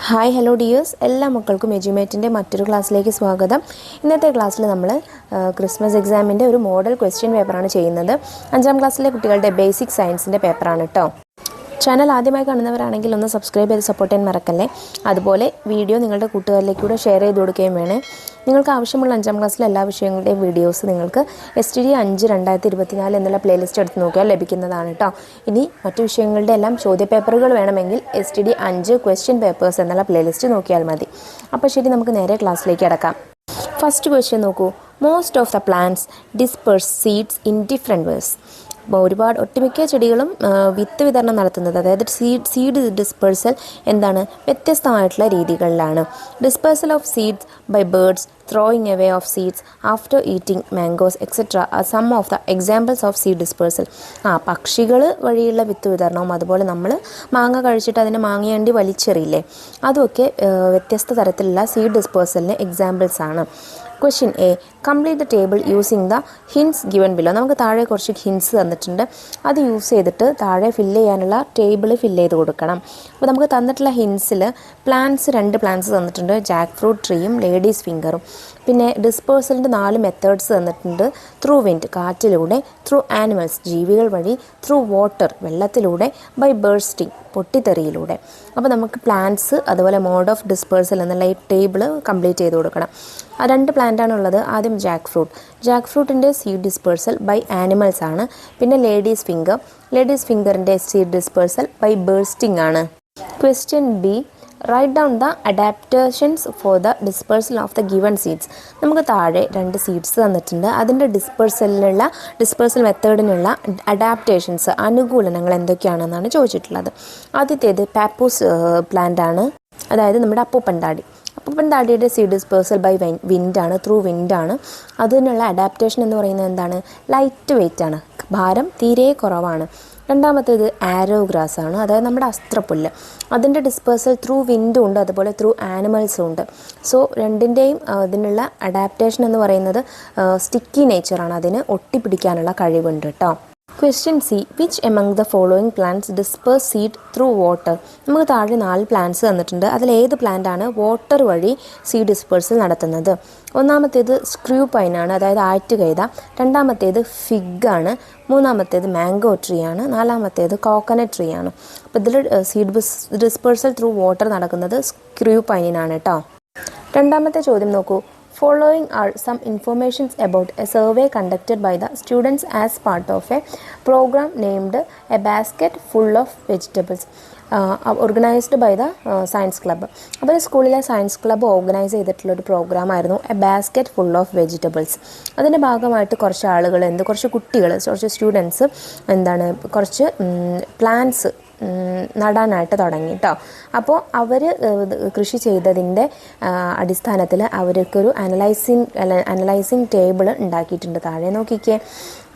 Hi hello dears, എല്ലാ മക്കൾക്കും എജ്യുമേറ്റിൻ്റെ മറ്റൊരു ക്ലാസ്സിലേക്ക് സ്വാഗതം. ഇന്നത്തെ ക്ലാസ്സിൽ നമ്മൾ ക്രിസ്മസ് എക്സാമിൻ്റെ ഒരു മോഡൽ ക്വസ്റ്റ്യൻ പേപ്പറാണ് ചെയ്യുന്നത്. 5ാം ക്ലാസ്സിലെ കുട്ടികളുടെ ബേസിക് സയൻസിൻ്റെ പേപ്പറാണ് കേട്ടോ. ചാനൽ ആദ്യമായി കാണുന്നവരാണെങ്കിൽ ഒന്ന് സബ്സ്ക്രൈബ് ചെയ്ത് സപ്പോർട്ട് ചെയ്യാൻ മറക്കല്ലേ. അതുപോലെ വീഡിയോ നിങ്ങളുടെ കൂട്ടുകാരിലേക്ക് കൂടെ ഷെയർ ചെയ്ത് കൊടുക്കുകയും വേണേ. നിങ്ങൾക്ക് ആവശ്യമുള്ള 5ാം ക്ലാസ്സിലെ എല്ലാ വിഷയങ്ങളുടെയും വീഡിയോസ് നിങ്ങൾക്ക് STD 5 2024 എന്നുള്ള പ്ലേലിസ്റ്റ് എടുത്ത് നോക്കിയാൽ ലഭിക്കുന്നതാണ് കേട്ടോ. ഇനി മറ്റു വിഷയങ്ങളുടെ എല്ലാം ചോദ്യപേപ്പറുകൾ വേണമെങ്കിൽ STD 5 ക്വസ്റ്റ്യൻ പേപ്പേഴ്സ് എന്നുള്ള പ്ലേലിസ്റ്റ് നോക്കിയാൽ മതി. അപ്പോൾ ശരി, നമുക്ക് നേരെ ക്ലാസ്സിലേക്ക് കടക്കാം. ഫസ്റ്റ് ക്വസ്റ്റ്യൻ നോക്കൂ. Most of the plants disperse seeds in different ways. അപ്പോൾ ഒട്ടുമിക്ക ചെടികളും വിത്ത് വിതരണം നടത്തുന്നത്, അതായത് സീഡ് ഡിസ്പേഴ്സൽ എന്താണ്, വ്യത്യസ്തമായിട്ടുള്ള രീതികളിലാണ്. Dispersal of seeds by birds, throwing away of seeds after eating mangoes etcetera are some of the examples of seed dispersal. പക്ഷികൾ വഴിയുള്ള വിത്ത് വിതരണവും അതുപോലെ നമ്മൾ മാങ്ങ കഴിച്ചിട്ട് അതിനെ മാങ്ങയണ്ടി വലിച്ചെറിയില്ലേ, അതുമൊക്കെ വ്യത്യസ്ത തരത്തിലുള്ള സീഡ് ഡിസ്പേഴ്സലിന് എക്സാമ്പിൾസ് ആണ്. Question A. Complete the table using the hints given below. നമുക്ക് താഴെ കുറച്ച് ഹിൻസ് തന്നിട്ടുണ്ട്, അത് യൂസ് ചെയ്തിട്ട് താഴെ ഫില്ല് ചെയ്യാനുള്ള ടേബിൾ ഫില്ല് ചെയ്ത് കൊടുക്കണം. അപ്പോൾ നമുക്ക് തന്നിട്ടുള്ള ഹിൻസിൽ രണ്ട് പ്ലാന്റ്സ് തന്നിട്ടുണ്ട്, ജാക്ക് ഫ്രൂട്ട് ട്രീയും ലേഡീസ് ഫിംഗറും. പിന്നെ ഡിസ്പേഴ്സലിൻ്റെ 4 മെത്തേഡ്സ് തന്നിട്ടുണ്ട്. ത്രൂ വിൻഡ്, കാറ്റിലൂടെ; ത്രൂ ആനിമൽസ്, ജീവികൾ വഴി; ത്രൂ വാട്ടർ, വെള്ളത്തിലൂടെ; ബൈ ബേഴ്സ്റ്റിംഗ്, പൊട്ടിത്തെറിയിലൂടെ. അപ്പോൾ നമുക്ക് പ്ലാന്റ്സ് അതുപോലെ മോഡ് ഓഫ് ഡിസ്പേഴ്സൽ എന്നുള്ള ഈ ടേബിൾ കംപ്ലീറ്റ് ചെയ്ത് കൊടുക്കണം. 2 പ്ലാന്റാണുള്ളത്. ആദ്യം ജാക്ക് ഫ്രൂട്ടിൻ്റെ സീഡ് ഡിസ്പേഴ്സൽ ബൈ ആനിമൽസ് ആണ്. പിന്നെ ലേഡീസ് ഫിംഗറിൻ്റെ സീഡ് ഡിസ്പേഴ്സൽ ബൈ ബേഴ്സ്റ്റിംഗ് ആണ്. Question B. Write down the adaptations for the dispersal of the given seeds. നമുക്ക് താഴെ 2 സീഡ്സ് തന്നിട്ടുണ്ട്, അതിൻ്റെ ഡിസ്പേഴ്സൽ മെത്തേഡിനുള്ള അഡാപ്റ്റേഷൻസ്, അനുകൂലനങ്ങൾ എന്തൊക്കെയാണെന്നാണ് ചോദിച്ചിട്ടുള്ളത്. ആദ്യത്തേത് പാപ്പൂസ് പ്ലാന്റ് ആണ്, അതായത് നമ്മുടെ അപ്പൂപ്പൻ താടിയുടെ സീഡ് ഡിസ്പേഴ്സൽ ബൈ വിൻഡാണ്, ത്രൂ വിൻഡാണ്. അതിനുള്ള അഡാപ്റ്റേഷൻ എന്ന് പറയുന്നത് എന്താണ്, ലൈറ്റ് വെയ്റ്റ് ആണ്, ഭാരം തീരെ കുറവാണ്. രണ്ടാമത്തേത് ആരോ ഗ്രാസ് ആണ്, അതായത് നമ്മുടെ അസ്ത്രപ്പുല്ല്. അതിൻ്റെ ഡിസ്പേഴ്സൽ ത്രൂ വിൻഡും ഉണ്ട്, അതുപോലെ ത്രൂ ആനിമൽസും ഉണ്ട്. സോ രണ്ടിൻ്റെയും ഇതിനുള്ള അഡാപ്റ്റേഷൻ എന്ന് പറയുന്നത് സ്റ്റിക്കി നേച്ചറാണ്, അതിന് ഒട്ടിപ്പിടിക്കാനുള്ള കഴിവുണ്ട് കേട്ടോ. Question C. Which among the following plants disperse seed through water. നമുക്ക് താഴെ 4 പ്ലാന്റ്സ് തന്നിട്ടുണ്ട്, അതിൽ ഏത് പ്ലാന്റാണ് വാട്ടർ വഴി സീഡ് ഡിസ്പേഴ്സൽ നടത്തുന്നത്? ഒന്നാമത്തേത് സ്ക്രൂ പൈനാണ്, അതായത് ആറ്റുകൈത. രണ്ടാമത്തേത് ഫിഗ് ആണ്. മൂന്നാമത്തേത് മാംഗോ ട്രീ ആണ്. നാലാമത്തേത് കോക്കനട്ട് ട്രീ ആണ്. അപ്പോൾ ഇതിൽ സീഡ് ഡിസ്പേഴ്സൽ ത്രൂ വാട്ടർ നടക്കുന്നത് സ്ക്രൂ പൈനിനാണ് കേട്ടോ. രണ്ടാമത്തെ ചോദ്യം നോക്കൂ. Following are some informations about a survey conducted by the students as part of a program named A Basket Full of Vegetables, organized by the Science Club. അപ്പോൾ സ്കൂളിലെ science club organise ചെയ്തിട്ടുള്ളൊരു പ്രോഗ്രാമായിരുന്നു a basket full of vegetables. അതിൻ്റെ ഭാഗമായിട്ട് കുറച്ച് കുട്ടികൾ, കുറച്ച് students കുറച്ച് പ്ലാന്റ്സ് നടാനായിട്ട് തുടങ്ങി കേട്ടോ. അപ്പോൾ അവർ കൃഷി ചെയ്തതിൻ്റെ അടിസ്ഥാനത്തിൽ അവർക്കൊരു അനലൈസിങ് ടേബിൾ ഉണ്ടാക്കിയിട്ടുണ്ട്. താഴെ നോക്കിക്കേ.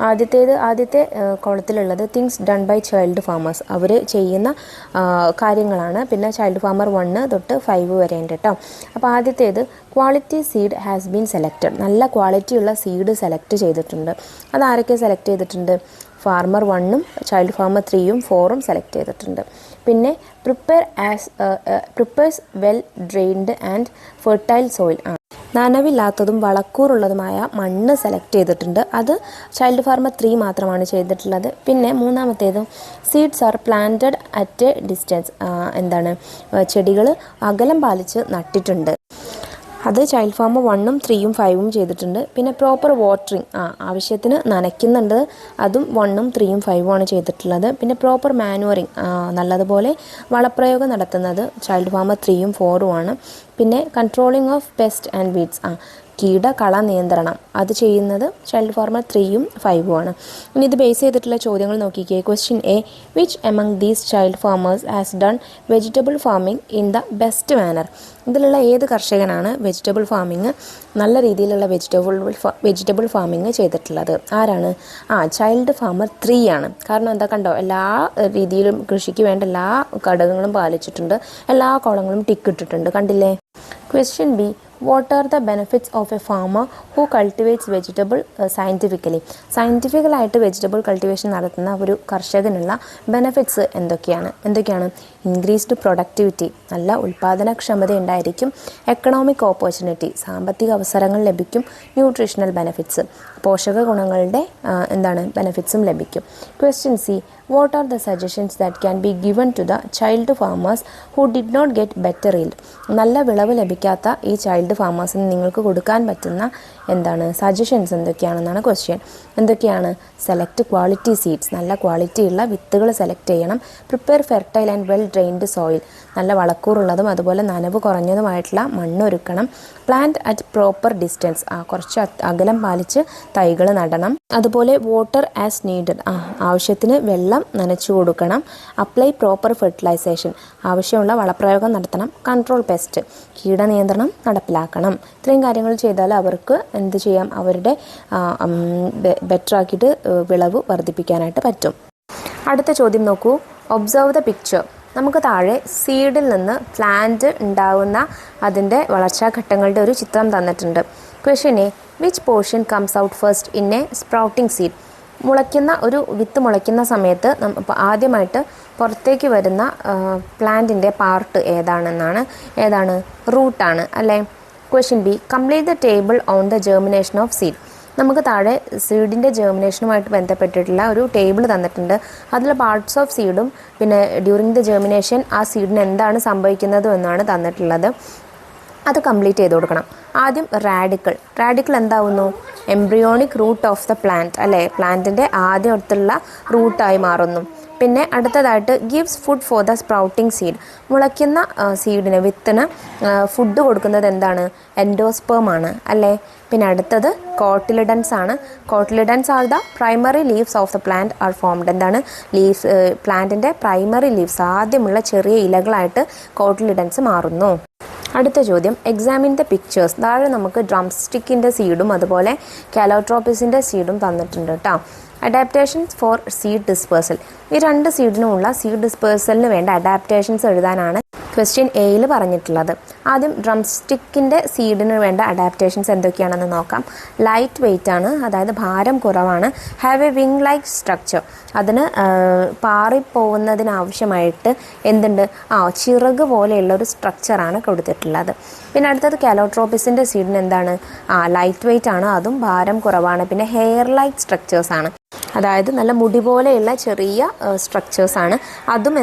ആദ്യത്തെ കോളത്തിലുള്ളത് things done by child farmers, അവർ ചെയ്യുന്ന കാര്യങ്ങളാണ്. പിന്നെ ചൈൽഡ് ഫാമർ 1 തൊട്ട് 5 വരെ ഉണ്ട് കേട്ടോ. അപ്പോൾ ആദ്യത്തേത് quality seed has been selected, നല്ല ക്വാളിറ്റിയുള്ള സീഡ് സെലക്ട് ചെയ്തിട്ടുണ്ട്. അതാരൊക്കെ സെലക്ട് ചെയ്തിട്ടുണ്ട്? ഫാർമർ 1ഉം ചൈൽഡ് ഫാമർ 3ഉം 4ഉം സെലക്ട് ചെയ്തിട്ടുണ്ട്. പിന്നെ prepares well drained and fertile soil, നനവില്ലാത്തതും വളക്കൂറുള്ളതുമായ മണ്ണ് സെലക്ട് ചെയ്തിട്ടുണ്ട്. അത് ചൈൽഡ് ഫാർമർ 3 മാത്രമാണ് ചെയ്തിട്ടുള്ളത്. പിന്നെ മൂന്നാമത്തേതും seeds are planted at a distance, ചെടികൾ അകലം പാലിച്ച് നട്ടിട്ടുണ്ട്. അത് ചൈൽഡ് ഫാർമർ 1ഉം 3ഉം 5ഉം ചെയ്തിട്ടുണ്ട്. പിന്നെ പ്രോപ്പർ വാട്ടറിങ്, ആവശ്യത്തിന് നനയ്ക്കുന്നുണ്ട്, അതും 1ഉം 3ഉം 5ഉമാണ് ചെയ്തിട്ടുള്ളത്. പിന്നെ പ്രോപ്പർ മാനുവറിങ്, നല്ലതുപോലെ വളപ്രയോഗം നടത്തുന്നത് ചൈൽഡ് ഫാർമർ 3ഉം 4ഉമാണ്. പിന്നെ controlling of pest and weeds, കീടകള നിയന്ത്രണം, അത് ചെയ്യുന്നത് ചൈൽഡ് ഫാർമർ 3ഉം 5ഉമാണ്. ഇനി ഇത് ബേസ് ചെയ്തിട്ടുള്ള ചോദ്യങ്ങൾ നോക്കിക്കേ. Question A. Which among these child farmers has done vegetable farming in the best manner. ഇതിലുള്ള ഏത് കർഷകനാണ് വെജിറ്റബിൾ ഫാമിങ്, നല്ല രീതിയിലുള്ള വെജിറ്റബിൾ ഫാമിങ് ചെയ്തിട്ടുള്ളത്? ആരാണ്? ചൈൽഡ് ഫാമർ 3 ആണ്. കാരണം എന്താ, കണ്ടോ, എല്ലാ രീതിയിലും കൃഷിക്ക് വേണ്ട എല്ലാ ഘടകങ്ങളും പാലിച്ചിട്ടുണ്ട്, എല്ലാ കോളങ്ങളും ടിക്ക് ഇട്ടിട്ടുണ്ട്, കണ്ടില്ലേ? Question B. What are the benefits of a farmer who cultivates vegetable scientifically? സയൻറ്റിഫിക്കലായിട്ട് വെജിറ്റബിൾ കൾട്ടിവേഷൻ നടത്തുന്ന ഒരു കർഷകനുള്ള ബെനിഫിറ്റ്സ് എന്തൊക്കെയാണ്? ഇൻക്രീസ്ഡ് പ്രൊഡക്ടിവിറ്റി, നല്ല ഉൽപ്പാദനക്ഷമത ഉണ്ടായിരിക്കും. എക്കണോമിക് ഓപ്പർച്യൂണിറ്റി, സാമ്പത്തിക അവസരങ്ങൾ ലഭിക്കും. ന്യൂട്രീഷണൽ ബെനിഫിറ്റ്സ്, പോഷക ഗുണങ്ങളുടെ ബെനിഫിറ്റ്സും ലഭിക്കും. Question C, what are the suggestions that can be given to the child farmers who did not get better yield? നല്ല വിളവ് ലഭിക്കാത്ത ഈ ചൈൽഡ് ഫാമേഴ്സിന് നിങ്ങൾക്ക് കൊടുക്കാൻ പറ്റുന്ന സജഷൻസ് എന്തൊക്കെയാണെന്നാണ് ക്വസ്റ്റ്യൻ. എന്തൊക്കെയാണ്? സെലക്ട് ക്വാളിറ്റി സീഡ്സ്, നല്ല ക്വാളിറ്റിയുള്ള വിത്തുകൾ സെലക്ട് ചെയ്യണം. Prepare fertile and well drained soil, നല്ല വളക്കൂറുള്ളതും അതുപോലെ നനവ് കുറഞ്ഞതുമായിട്ടുള്ള മണ്ണൊരുക്കണം. പ്ലാന്റ് അറ്റ് പ്രോപ്പർ ഡിസ്റ്റൻസ്, കുറച്ച് അകലം പാലിച്ച് തൈകൾ നടണം. അതുപോലെ വാട്ടർ ആസ് നീഡഡ്, ആവശ്യത്തിന് വെള്ളം നനച്ചു കൊടുക്കണം. അപ്ലൈ പ്രോപ്പർ ഫെർട്ടിലൈസേഷൻ, ആവശ്യമുള്ള വളപ്രയോഗം നടത്തണം. കൺട്രോൾ പെസ്റ്റ്, കീടനിയന്ത്രണം നടപ്പിലാക്കണം. ഇത്രയും കാര്യങ്ങൾ ചെയ്താൽ അവർക്ക് എന്ത് ചെയ്യാം? അവരുടെ ബെറ്റർ ആക്കിയിട്ട് വിളവ് വർദ്ധിപ്പിക്കാനായിട്ട് പറ്റും. അടുത്ത ചോദ്യം നോക്കൂ. Observe the picture. നമുക്ക് താഴെ സീഡിൽ നിന്ന് പ്ലാന്റ് ഉണ്ടാവുന്ന അതിൻ്റെ വളർച്ചാഘട്ടങ്ങളുടെ ഒരു ചിത്രം തന്നിട്ടുണ്ട്. Question A, which portion comes out first in A sprouting seed? ഒരു വിത്ത് മുളയ്ക്കുന്ന സമയത്ത് ആദ്യമായിട്ട് പുറത്തേക്ക് വരുന്ന പ്ലാന്റിൻ്റെ പാർട്ട് ഏതാണ്? റൂട്ടാണ് അല്ലേ? Question B, complete the table on the germination of seed. നമുക്ക് താഴെ സീഡിൻ്റെ ജെർമിനേഷനുമായിട്ട് ബന്ധപ്പെട്ടിട്ടുള്ള ഒരു ടേബിൾ തന്നിട്ടുണ്ട്. അതിൽ പാർട്സ് ഓഫ് സീഡും പിന്നെ ഡ്യൂറിങ് ദ ജെർമിനേഷൻ ആ സീഡിന് എന്താണ് സംഭവിക്കുന്നത് എന്നാണ് തന്നിട്ടുള്ളത്. അത് കംപ്ലീറ്റ് ചെയ്ത് കൊടുക്കണം. ആദ്യം റാഡിക്കിൾ എന്താവുന്നു? Embryonic root of the plant അല്ലേ? പ്ലാന്റിൻ്റെ ആദ്യത്തുള്ള റൂട്ടായി മാറുന്നു. പിന്നെ അടുത്തതായിട്ട് gives food for the sprouting seed. മുളയ്ക്കുന്ന സീഡിന് വിത്തിന് ഫുഡ് കൊടുക്കുന്നത് എന്താണ്? എൻഡോസ്പേം ആണ് അല്ലേ? പിന്നെ അടുത്തത് കോട്ടിലിഡൻസ് ആണ്. Cotyledons are the primary leaves of the plant are formed. Leaves, പ്ലാന്റിൻ്റെ പ്രൈമറി ലീവ്സ്, ആദ്യമുള്ള ചെറിയ ഇലകളായിട്ട് കോട്ടിലിഡൻസ് മാറുന്നു. അടുത്ത ചോദ്യം, എക്സാമിൻ ദ പിക്ചേഴ്സ്. താഴെ നമുക്ക് ഡ്രം സ്റ്റിക്കിൻ്റെ സീഡും അതുപോലെ കാലോട്രോപ്പിസിൻ്റെ സീഡും തന്നിട്ടുണ്ട് കേട്ടോ. Adaptations four seed dispersal. ഈ രണ്ട് സീഡിനുമുള്ള സീഡ് ഡിസ്പേഴ്സലിന് വേണ്ട അഡാപ്റ്റേഷൻസ് എഴുതാനാണ് ക്വസ്റ്റ്യൻ എയിൽ പറഞ്ഞിട്ടുള്ളത്. ആദ്യം ഡ്രം സ്റ്റിക്കിൻ്റെ സീഡിന് വേണ്ട അഡാപ്റ്റേഷൻസ് എന്തൊക്കെയാണെന്ന് നോക്കാം. ലൈറ്റ് വെയ്റ്റ് ആണ്, അതായത് ഭാരം കുറവാണ്. Have A wing like structure, അതിന് പാറിപ്പോകുന്നതിനാവശ്യമായിട്ട് ചിറക് പോലെയുള്ള ഒരു സ്ട്രക്ചറാണ് കൊടുത്തിട്ടുള്ളത്. പിന്നെ അടുത്തത് കാലോട്രോപ്പിസിൻ്റെ സീഡിന് എന്താണ്? ലൈറ്റ് വെയ്റ്റ് ആണ്, അതും ഭാരം കുറവാണ്. പിന്നെ ഹെയർ ലൈക്ക് സ്ട്രക്ചേഴ്സാണ്, അതായത് നല്ല മുടി പോലെയുള്ള ചെറിയ സ്ട്രക്ചേഴ്സാണ്. അതും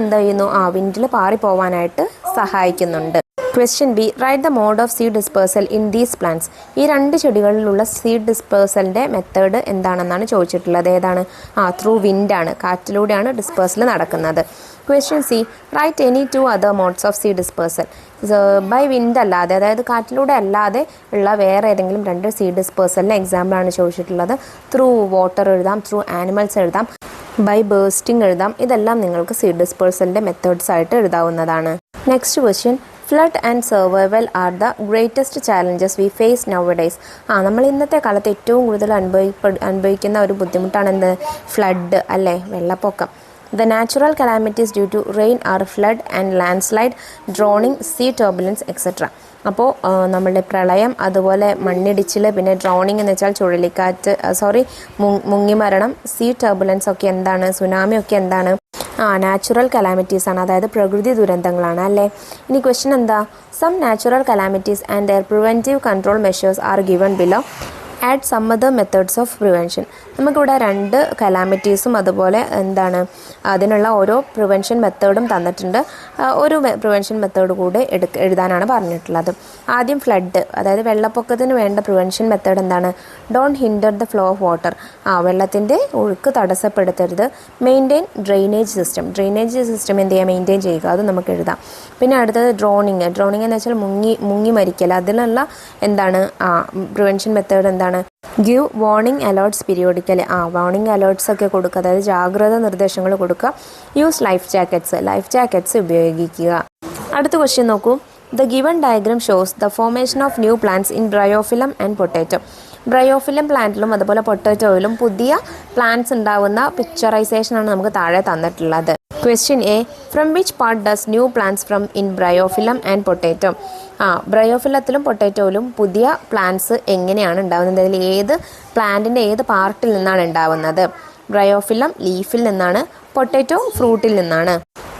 വിൻഡിൽ പാറിപ്പോവാനായിട്ട് സഹായിക്കുന്നുണ്ട്. Question B, write the mode of seed dispersal in these plants. ഈ രണ്ട് ചെടികളിലുള്ള സീഡ് ഡിസ്പേഴ്സലിൻ്റെ മെത്തേഡ് എന്താണെന്നാണ് ചോദിച്ചിട്ടുള്ളത്. ഏതാണ്? ത്രൂ വിൻഡാണ്, കാറ്റിലൂടെയാണ് ഡിസ്പേഴ്സൽ നടക്കുന്നത്. Question C, write any two other modes of seed dispersal. By wind അല്ലാതെ, അതായത് കാറ്റിലൂടെ അല്ലാതെ ഉള്ള വേറെ ഏതെങ്കിലും രണ്ട് സീഡ് ഡിസ്പേഴ്സലിന് എക്സാമ്പിളാണ് ചോദിച്ചിട്ടുള്ളത്. ത്രൂ വാട്ടർ എഴുതാം, ത്രൂ ആനിമൽസ് എഴുതാം, ബൈ ബേസ്റ്റിംഗ് എഴുതാം. ഇതെല്ലാം നിങ്ങൾക്ക് സീഡ് ഡിസ്പേഴ്സലിൻ്റെ മെത്തേഡ്സ് ആയിട്ട് എഴുതാവുന്നതാണ്. Next question, flood and survival are the greatest challenges we face nowadays. നമ്മൾ ഇന്നത്തെ കാലത്ത് ഏറ്റവും കൂടുതൽ അനുഭവിക്കുന്ന ഒരു ബുദ്ധിമുട്ടാണ് ഫ്ലഡ് അല്ലേ? വെള്ളപ്പൊക്കം. The natural calamities due to rain are flood and landslide, drowning, sea turbulence, etc. അപ്പോൾ നമ്മളുടെ പ്രളയം, അതുപോലെ മണ്ണിടിച്ചിൽ, പിന്നെ ഡ്രോണിങ് എന്ന് വെച്ചാൽ ചുഴലിക്കാറ്റ്, മുങ്ങിമരണം, സീ ടർബുലൻസ് ഒക്കെ എന്താണ്? സുനാമി ഒക്കെ എന്താണ്? നാച്ചുറൽ കലാമിറ്റീസ് ആണ്, അതായത് പ്രകൃതി ദുരന്തങ്ങളാണ് അല്ലേ? ഇനി ക്വസ്റ്റ്യൻ എന്താ? Some natural calamities and their preventive control measures are given below. Add some other methods of prevention. നമുക്കിവിടെ രണ്ട് കലാമിറ്റീസും അതുപോലെ അതിനുള്ള ഓരോ പ്രിവെൻഷൻ മെത്തേഡും തന്നിട്ടുണ്ട്. ഒരു പ്രിവെൻഷൻ മെത്തേഡ് കൂടെ എഴുതാനാണ് പറഞ്ഞിട്ടുള്ളത്. ആദ്യം ഫ്ലഡ്, അതായത് വെള്ളപ്പൊക്കത്തിന് വേണ്ട പ്രിവെൻഷൻ മെത്തേഡ് എന്താണ്? Don't hinder the flow of water, മുളത്തിൻ്റെ ഒഴുക്ക് തടസ്സപ്പെടുത്തരുത്. Maintain drainage system, drainage system എന്ത് ചെയ്യുക? മെയിൻറ്റെയിൻ ചെയ്യുക, അത് നമുക്ക് എഴുതാം. പിന്നെ അടുത്തത് ഡ്രോണിങ് എന്ന് വെച്ചാൽ മുങ്ങി മരിക്കൽ. അതിനുള്ള പ്രിവെൻഷൻ മെത്തേഡ് എന്താണ്? Give warning alerts periodically, warning alerts ഒക്കെ കൊടുക്കുക, അതായത് ജാഗ്രത നിർദ്ദേശങ്ങൾ കൊടുക്കുക. യൂസ് ലൈഫ് ജാക്കറ്റ്സ് ഉപയോഗിക്കുക. അടുത്ത ക്വസ്റ്റ്യൻ നോക്കൂ. The given diagram shows the formation of new plants in bryophyllum and potato. Bryophyllum പ്ലാന്റിലും അതുപോലെ പൊട്ടാറ്റോയിലും പുതിയ പ്ലാന്റ്സ് ഉണ്ടാവുന്ന പിക്ചറൈസേഷനാണ് നമുക്ക് താഴെ തന്നിട്ടുള്ളത്. Question A. From which part does new plants from in bryophyllum and potato? ബ്രയോഫില്ലത്തിലും പൊട്ടാറ്റോയിലും പുതിയ പ്ലാന്റ്സ് എങ്ങനെയാണ് ഉണ്ടാകുന്നത്? അതിൽ ഏത് പ്ലാന്റിൻ്റെ ഏത് പാർട്ടിൽ നിന്നാണ് ഉണ്ടാവുന്നത്? ബ്രയോഫില്ലം ലീഫിൽ നിന്നാണ്, പൊട്ടാറ്റോ ഫ്രൂട്ടിൽ നിന്നാണ്.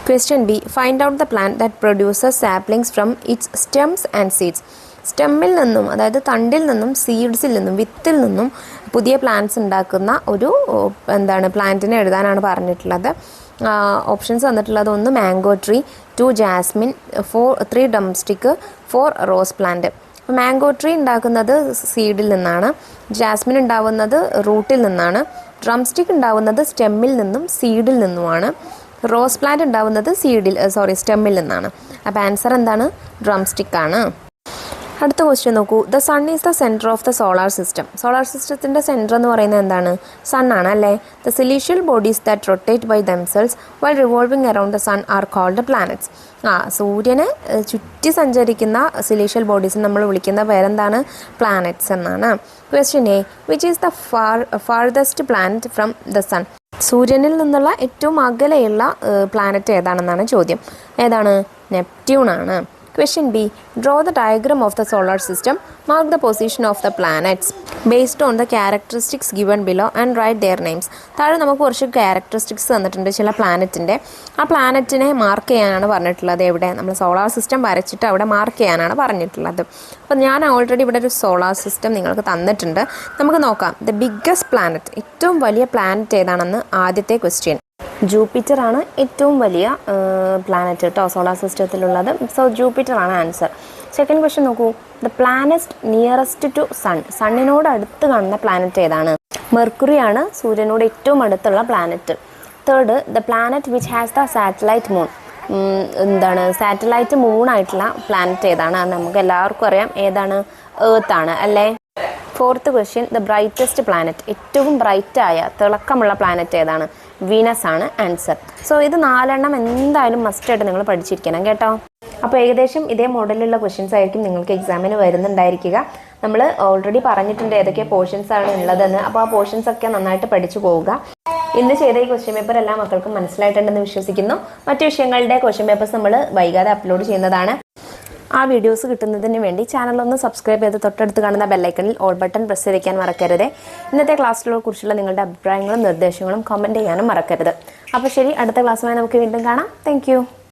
Question B. Find out the plant that produces saplings from its stems and seeds. സ്റ്റെമ്മിൽ നിന്നും, അതായത് തണ്ടിൽ നിന്നും, സീഡ്സിൽ നിന്നും, വിത്തിൽ നിന്നും പുതിയ പ്ലാന്റ്സ് ഉണ്ടാക്കുന്ന ഒരു പ്ലാന്റിനെ എഴുതാനാണ് പറഞ്ഞിട്ടുള്ളത്. ഓപ്ഷൻസ് തന്നിട്ടുള്ളത് 1 mango tree, 2 jasmine, 3 drumstick, 4 rose plant. അപ്പോൾ മാംഗോ ട്രീ ഉണ്ടാക്കുന്നത് സീഡിൽ നിന്നാണ്, ജാസ്മിൻ ഉണ്ടാവുന്നത് റൂട്ടിൽ നിന്നാണ്, ഡ്രംസ്റ്റിക്ക് ഉണ്ടാവുന്നത് സ്റ്റെമ്മിൽ നിന്നും സീഡിൽ നിന്നുമാണ്, റോസ് പ്ലാന്റ് ഉണ്ടാവുന്നത് സ്റ്റെമ്മിൽ നിന്നാണ്. അപ്പോൾ ആൻസർ എന്താണ്? ഡ്രംസ്റ്റിക്കാണ്. അടുത്ത ക്വസ്റ്റ്യൻ നോക്കൂ. The sun is the centre of the solar system. Solar സിസ്റ്റത്തിൻ്റെ സെൻറ്റർ എന്ന് പറയുന്നത് എന്താണ്? സണ്ണാണ് അല്ലേ? The celestial bodies that rotate by themselves while revolving around the sun are called planets. സൂര്യനെ ചുറ്റി സഞ്ചരിക്കുന്ന സിലീഷ്യൽ ബോഡീസ് നമ്മൾ വിളിക്കുന്ന പേരെന്താണ്? പ്ലാനറ്റ്സ് എന്നാണ്. Question A. Which is the farthest planet from the sun? സൂര്യനിൽ നിന്നുള്ള ഏറ്റവും അകലെയുള്ള പ്ലാനറ്റ് ഏതാണെന്നാണ് ചോദ്യം. ഏതാണ്? നെപ്റ്റ്യൂൺ ആണ്. Question B. Draw the diagram of the solar system. Mark the position of the planets based on the characteristics given below and write their names. താഴെ നമുക്ക് കുറച്ച് ക്യാരക്ടറിസ്റ്റിക്സ് തന്നിട്ടുണ്ട് ചില പ്ലാനറ്റിൻ്റെ. ആ പ്ലാനറ്റിനെ മാർക്ക് ചെയ്യാനാണ് പറഞ്ഞിട്ടുള്ളത്. എവിടെ? നമ്മൾ സോളാർ സിസ്റ്റം വരച്ചിട്ട് അവിടെ മാർക്ക് ചെയ്യാനാണ് പറഞ്ഞിട്ടുള്ളത്. അപ്പോൾ ഞാൻ ഓൾറെഡി ഇവിടെ ഒരു സോളാർ സിസ്റ്റം നിങ്ങൾക്ക് തന്നിട്ടുണ്ട്. നമുക്ക് നോക്കാം. ദ ബിഗ്ഗസ്റ്റ് പ്ലാനറ്റ്, ഏറ്റവും വലിയ പ്ലാനറ്റ് ഏതാണെന്ന് ആദ്യത്തെ ക്വസ്റ്റ്യൻ. ജൂപ്പിറ്റർ ആണ് ഏറ്റവും വലിയ പ്ലാനറ്റ് കേട്ടോ സോളാർ സിസ്റ്റത്തിലുള്ളത്. സോ ജൂപ്പിറ്റർ ആണ് ആൻസർ. സെക്കൻഡ് ക്വസ്റ്റ്യൻ നോക്കൂ. The planet nearest to sun. സണ്ണിനോട് അടുത്ത് കാണുന്ന പ്ലാനറ്റ് ഏതാണ്? മെർക്കുറി ആണ് സൂര്യനോട് ഏറ്റവും അടുത്തുള്ള planet. Third, the planet which has the satellite moon. Satellite മൂണായിട്ടുള്ള പ്ലാനറ്റ് ഏതാണ്? അത് നമുക്ക് എല്ലാവർക്കും അറിയാം. ഏതാണ്? എർത്ത് ആണ് അല്ലേ? Fourth question. The brightest planet, ഏറ്റവും ബ്രൈറ്റായ തിളക്കമുള്ള പ്ലാനറ്റ് ഏതാണ്? വീനസ് ആണ് ആൻസർ. സോ ഇത് 4 എന്തായാലും മസ്റ്റായിട്ട് നിങ്ങൾ പഠിച്ചിരിക്കണം കേട്ടോ. അപ്പോൾ ഏകദേശം ഇതേ മോഡലിലുള്ള ക്വസ്റ്റ്യൻസ് ആയിരിക്കും നിങ്ങൾക്ക് എക്സാമിന് വരുന്നുണ്ടായിരിക്കുക. നമ്മൾ ഓൾറെഡി പറഞ്ഞിട്ടുണ്ട് ഏതൊക്കെ പോർഷൻസ് ആണ് ഉള്ളതെന്ന്. അപ്പോൾ ആ പോർഷൻസ് ഒക്കെ നന്നായിട്ട് പഠിച്ചു പോവുക. ഇന്ന് ചെയ്ത ഈ ക്വസ്റ്റ്യൻ പേപ്പർ എല്ലാ മക്കൾക്കും മനസ്സിലായിട്ടുണ്ടെന്ന് വിശ്വസിക്കുന്നു. മറ്റു വിഷയങ്ങളുടെ ക്വസ്റ്റ്യൻ പേപ്പേഴ്സ് നമ്മൾ വൈകാതെ അപ്ലോഡ് ചെയ്യുന്നതാണ്. ആ വീഡിയോസ് കിട്ടുന്നതിന് വേണ്ടി ചാനലൊന്ന് സബ്സ്ക്രൈബ് ചെയ്ത് തൊട്ടടുത്ത് കാണുന്ന ബെല്ലൈക്കണിൽ ഓൾ ബട്ടൺ പ്രസ് ചെയ്തേക്കാൻ മറക്കരുത്. ഇന്നത്തെ ക്ലാസ്സിനെ കുറിച്ചുള്ള നിങ്ങളുടെ അഭിപ്രായങ്ങളും നിർദ്ദേശങ്ങളും കമൻറ്റ് ചെയ്യാനും മറക്കരുത്. അപ്പോൾ ശരി, അടുത്ത ക്ലാസ്സുമായി നമുക്ക് വീണ്ടും കാണാം. താങ്ക്